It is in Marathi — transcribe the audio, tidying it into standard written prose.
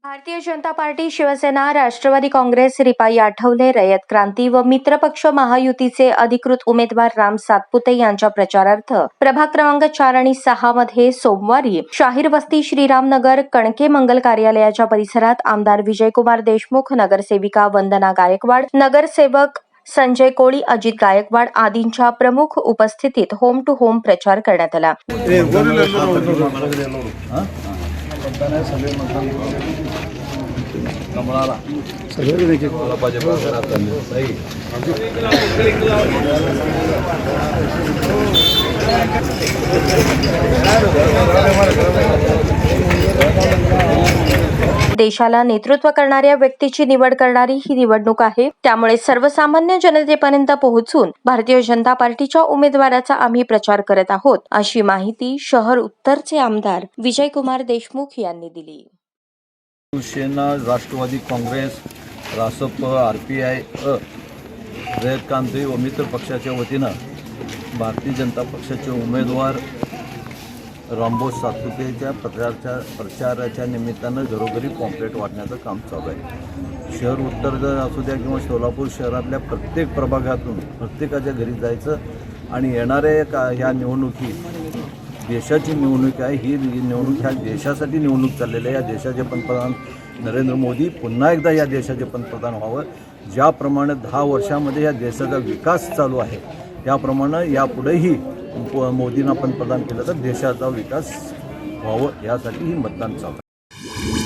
भारतीय जनता पार्टी, शिवसेना, राष्ट्रवादी काँग्रेस, रिपाई आठवले, रयत क्रांती व मित्रपक्ष महायुतीचे अधिकृत उमेदवार राम सातपुते यांच्या प्रचारार्थ प्रभाग क्रमांक 4 आणि 6 मध्ये सोमवारी शाहीर वस्ती, श्रीरामनगर, कणके मंगल कार्यालयाच्या परिसरात आमदार विजयकुमार देशमुख, नगरसेविका वंदना गायकवाड, नगरसेवक संजय कोळी, अजित गायकवाड आदींच्या प्रमुख उपस्थितीत होम टू होम प्रचार करण्यात आला. देशाला नेतृत्व करणाऱ्या व्यक्तीची निवड करणारी ही निवडणूक आहे. त्यामुळे सर्वसामान्य जनतेपर्यंत पोहोचून भारतीय जनता पार्टीच्या उमेदवाराचा आम्ही प्रचार करत आहोत, अशी माहिती शहर उत्तरचे आमदार विजयकुमार देशमुख यांनी दिली. शिवसेना, राष्ट्रवादी काँग्रेस, रासप, RPI, रयत क्रांती व मित्र पक्षाच्या वतीनं भारतीय जनता पक्षाचे उमेदवार रामभाऊ सातपुतेच्या प्रचाराच्या निमित्तानं घरोघरी पॉम्पलेट वाटण्याचं काम चालू आहे. शहर उत्तर असू द्या किंवा सोलापूर शहरातल्या प्रत्येक प्रभागातून प्रत्येकाच्या घरी जायचं आणि येणाऱ्या ह्या निवडणुकीत देशाची निवडणूक आहे. ही निवडणूक ह्या देशासाठी निवडणूक चाललेली आहे. या देशाचे पंतप्रधान नरेंद्र मोदी पुन्हा एकदा या देशाचे पंतप्रधान व्हावं. ज्याप्रमाणे 10 वर्षामध्ये या देशाचा विकास चालू आहे त्याप्रमाणे यापुढेही मोदींना पंतप्रधान केलं तर देशाचा विकास व्हावं यासाठी ही मतदान चालू आहे.